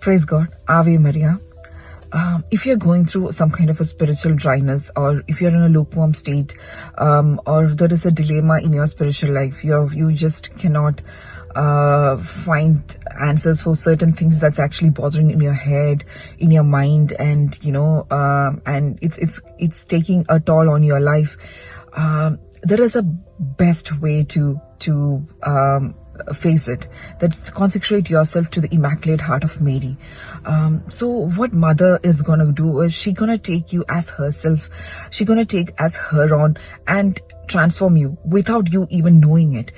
Praise God. Ave Maria. If you're going through some kind of a spiritual dryness, or if you're in a lukewarm state, or there is a dilemma in your spiritual life, you just cannot find answers for certain things that's actually bothering in your head, in your mind, and and it's taking a toll on your life. There is a best way to face it. That's consecrate yourself to the Immaculate Heart of Mary. So what mother is gonna do is she gonna take you as herself. She gonna take as her own and transform you without you even knowing it.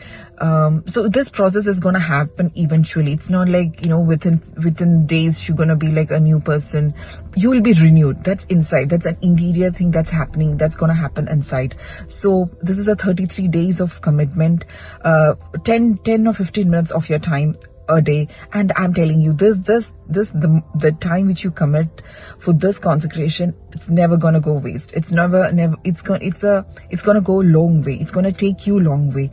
So this process is gonna happen eventually. It's not like within days you're gonna be like a new person. You will be renewed. That's inside. That's an interior thing that's happening. That's gonna happen inside. So this is a 33 days of commitment. 10 or 15 minutes of your time a day, and I'm telling you, the time which you commit for this consecration, it's never gonna go waste. It's gonna go a long way. It's gonna take you a long way.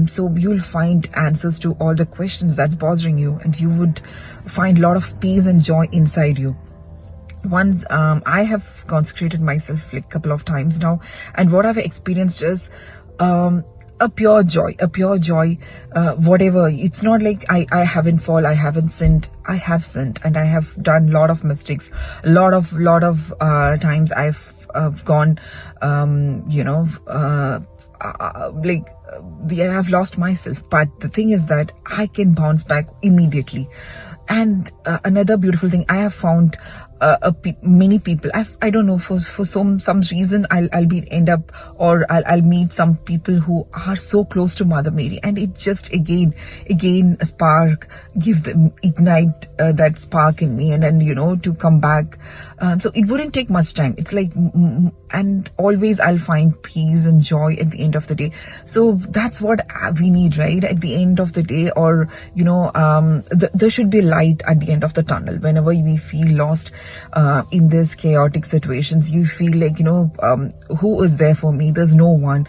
So you'll find answers to all the questions that's bothering you, and you would find a lot of peace and joy inside you. Once I have consecrated myself like a couple of times now, and what I've experienced is a pure joy, whatever. It's not like I haven't fallen, I haven't sinned. I have sinned, and I have done a lot of mistakes. A lot of times I've gone, I have lost myself. But the thing is that I can bounce back immediately. And another beautiful thing, I have found many people. I don't know, for some reason I'll I'll meet some people who are so close to Mother Mary, and it just again a spark, ignite that spark in me, and then to come back. So it wouldn't take much time. It's like, and always I'll find peace and joy at the end of the day. So that's what we need, right? At the end of the day, or there should be light at the end of the tunnel. Whenever we feel lost in these chaotic situations, you feel like who is there for me? There's no one.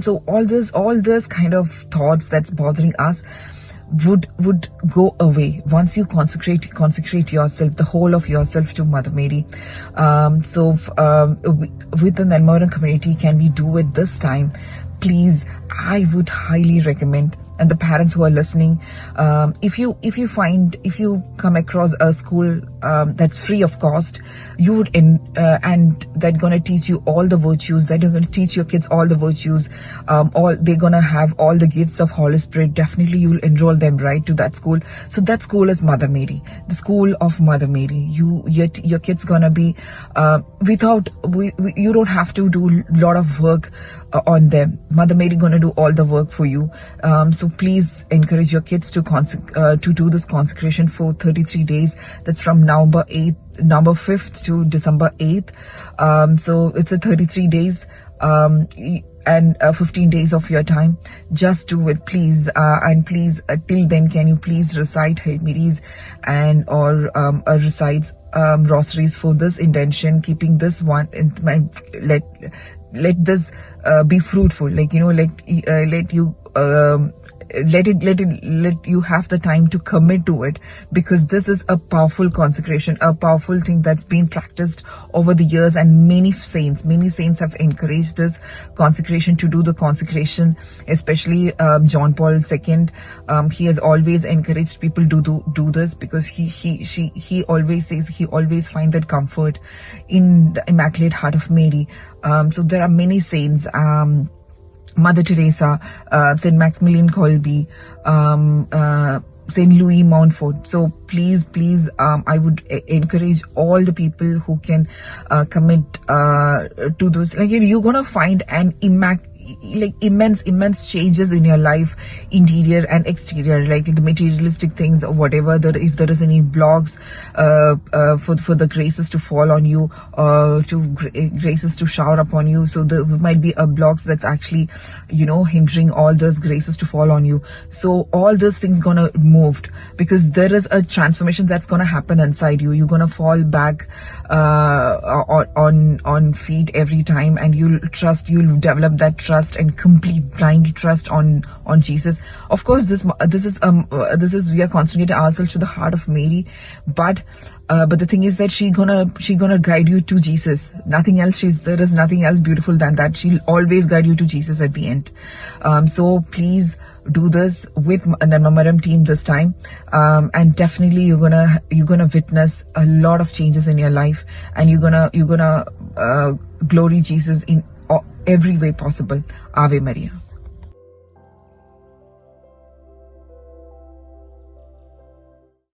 So all this kind of thoughts that's bothering us would go away once you consecrate yourself, the whole of yourself, to Mother Mary. So within the Almoran community, can we do it this time? Please, I would highly recommend. And the parents who are listening, if you come across a school that's free of cost, you would and they're gonna teach you all the virtues, they're gonna teach your kids all the virtues, they're gonna have all the gifts of Holy Spirit. Definitely you'll enroll them right to that school. So that school is Mother Mary, the school of Mother Mary. Your kids gonna be you don't have to do a lot of work on them. Mother Mary gonna do all the work for you. So please encourage your kids to do this consecration for 33 days. That's from November 5th to December 8th. So it's a 33 days and 15 days of your time. Just do it, please. And please, till then, can you please recite Hail Marys and or recite rosaries for this intention, keeping this one in mind. Let this be fruitful. Let you have the time to commit to it, because this is a powerful consecration, a powerful thing that's been practiced over the years, and many saints have encouraged this consecration, to do the consecration, especially John Paul II. He has always encouraged people to do this, because he always says he always finds that comfort in the Immaculate Heart of Mary. So there are many saints, Mother Teresa, Saint Maximilian Kolbe, Saint Louis Montfort. So please, I would encourage all the people who can commit to those. You're gonna find an immense changes in your life, interior and exterior, like the materialistic things or whatever. If there is any blocks for the graces to fall on you, graces to shower upon you, so there might be a block that's actually hindering all those graces to fall on you. So all those things gonna move, because there is a transformation that's gonna happen inside you. You're gonna fall back on feet every time, and you'll develop that trust and complete blind trust on Jesus. Of course, this is we are concentrating ourselves to the heart of Mary, but the thing is that she gonna guide you to Jesus. Nothing else. There is nothing else beautiful than that. She'll always guide you to Jesus at the end. So please do this with the Namaram team this time, and definitely you're gonna witness a lot of changes in your life, and you're gonna glory Jesus in every way possible. Ave Maria.